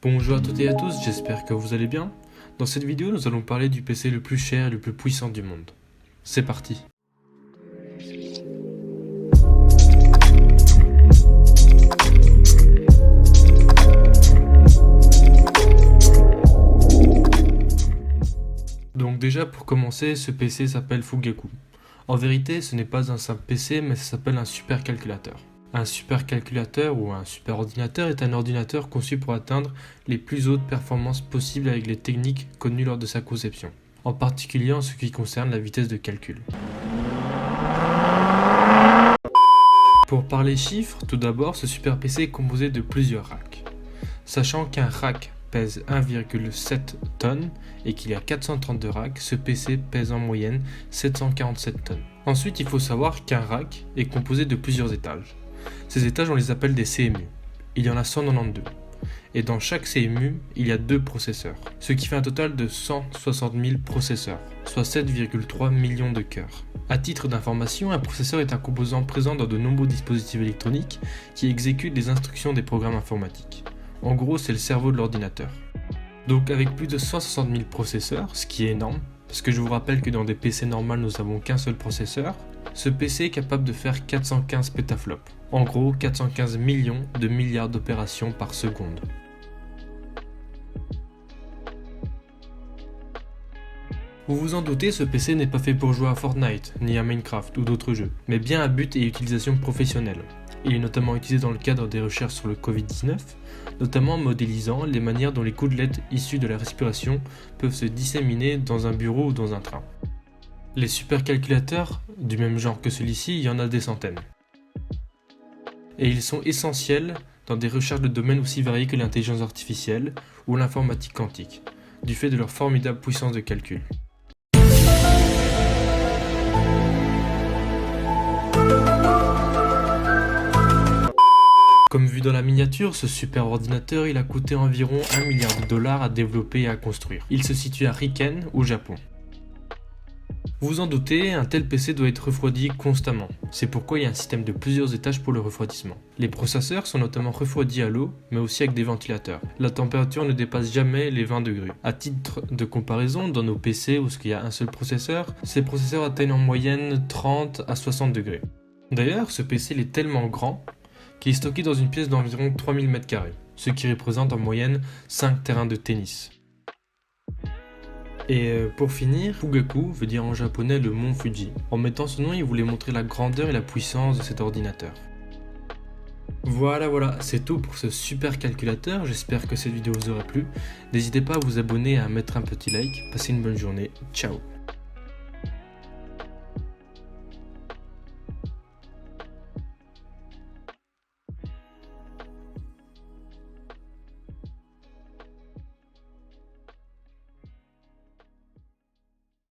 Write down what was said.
Bonjour à toutes et à tous, j'espère que vous allez bien. Dans cette vidéo, nous allons parler du PC le plus cher et le plus puissant du monde. C'est parti. Donc déjà pour commencer, ce PC s'appelle Fugaku. En vérité, ce n'est pas un simple PC, mais ça s'appelle un supercalculateur. Un supercalculateur ou un superordinateur est un ordinateur conçu pour atteindre les plus hautes performances possibles avec les techniques connues lors de sa conception, en particulier en ce qui concerne la vitesse de calcul. Pour parler chiffres, tout d'abord, ce super PC est composé de plusieurs racks. Sachant qu'un rack pèse 1,7 tonnes et qu'il y a 432 racks, ce PC pèse en moyenne 747 tonnes. Ensuite, il faut savoir qu'un rack est composé de plusieurs étages. Ces étages, on les appelle des CMU. Il y en a 192. Et dans chaque CMU, il y a 2 processeurs, ce qui fait un total de 160 000 processeurs, soit 7,3 millions de cœurs. À titre d'information, un processeur est un composant présent dans de nombreux dispositifs électroniques qui exécutent les instructions des programmes informatiques. En gros, c'est le cerveau de l'ordinateur. Donc avec plus de 160 000 processeurs, ce qui est énorme, parce que je vous rappelle que dans des PC normales, nous n'avons qu'un seul processeur, ce PC est capable de faire 415 pétaflops. En gros, 415 millions de milliards d'opérations par seconde. Vous vous en doutez, ce PC n'est pas fait pour jouer à Fortnite, ni à Minecraft ou d'autres jeux, mais bien à but et utilisation professionnelle. Il est notamment utilisé dans le cadre des recherches sur le Covid-19, notamment en modélisant les manières dont les gouttelettes issues de la respiration peuvent se disséminer dans un bureau ou dans un train. Les supercalculateurs, du même genre que celui-ci, il y en a des centaines. Et ils sont essentiels dans des recherches de domaines aussi variés que l'intelligence artificielle ou l'informatique quantique, du fait de leur formidable puissance de calcul. Comme vu dans la miniature, ce super ordinateur il a coûté environ 1 milliard de dollars à développer et à construire. Il se situe à Riken, au Japon. Vous vous en doutez, un tel PC doit être refroidi constamment. C'est pourquoi il y a un système de plusieurs étages pour le refroidissement. Les processeurs sont notamment refroidis à l'eau, mais aussi avec des ventilateurs. La température ne dépasse jamais les 20 degrés. À titre de comparaison, dans nos PC où il y a un seul processeur, ces processeurs atteignent en moyenne 30 à 60 degrés. D'ailleurs, ce PC il est tellement grand qu'il est stocké dans une pièce d'environ 3000 m², ce qui représente en moyenne 5 terrains de tennis. Et pour finir, Fugaku veut dire en japonais le mont Fuji. En mettant ce nom, il voulait montrer la grandeur et la puissance de cet ordinateur. Voilà, c'est tout pour ce super calculateur, j'espère que cette vidéo vous aura plu. N'hésitez pas à vous abonner et à mettre un petit like. Passez une bonne journée, ciao.